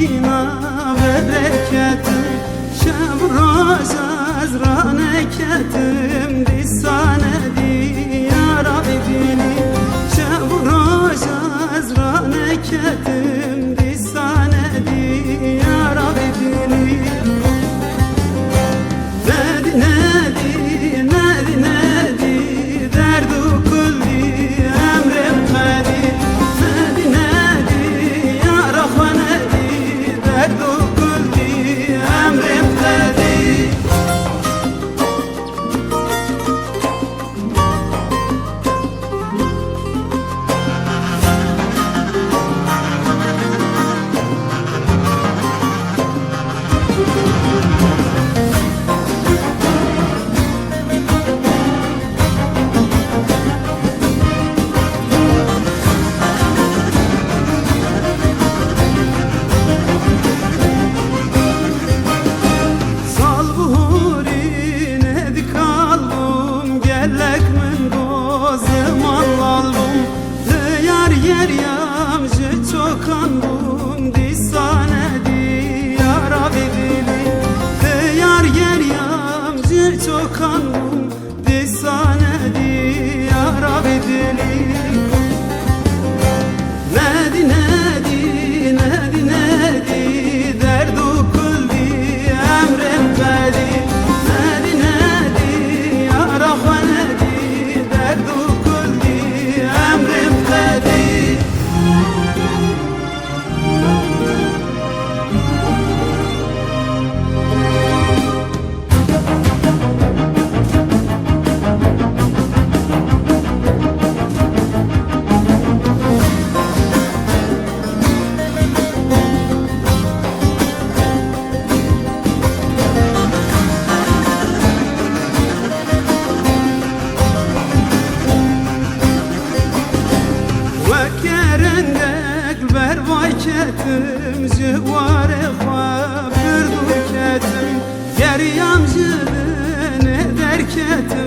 dina berketim şev roz az raneketim disane diyar abdini şev roz az raneketim disane diyar abdini nedi nedi nedi nedi derdu kulli emrim kadi nedi nedi ya rahman nedi derdu kulli emrim kadi yer yamcı çok andım disane diyar abdini yar yer yamcı çok andım disane diyar abdini nedi nedi nedi nedi derdu kulli emrim kadi nedi nedi ya rahman nedi derdu kulli emrim kadi bervaketim civare xwa bir duketim yer yamcının derketim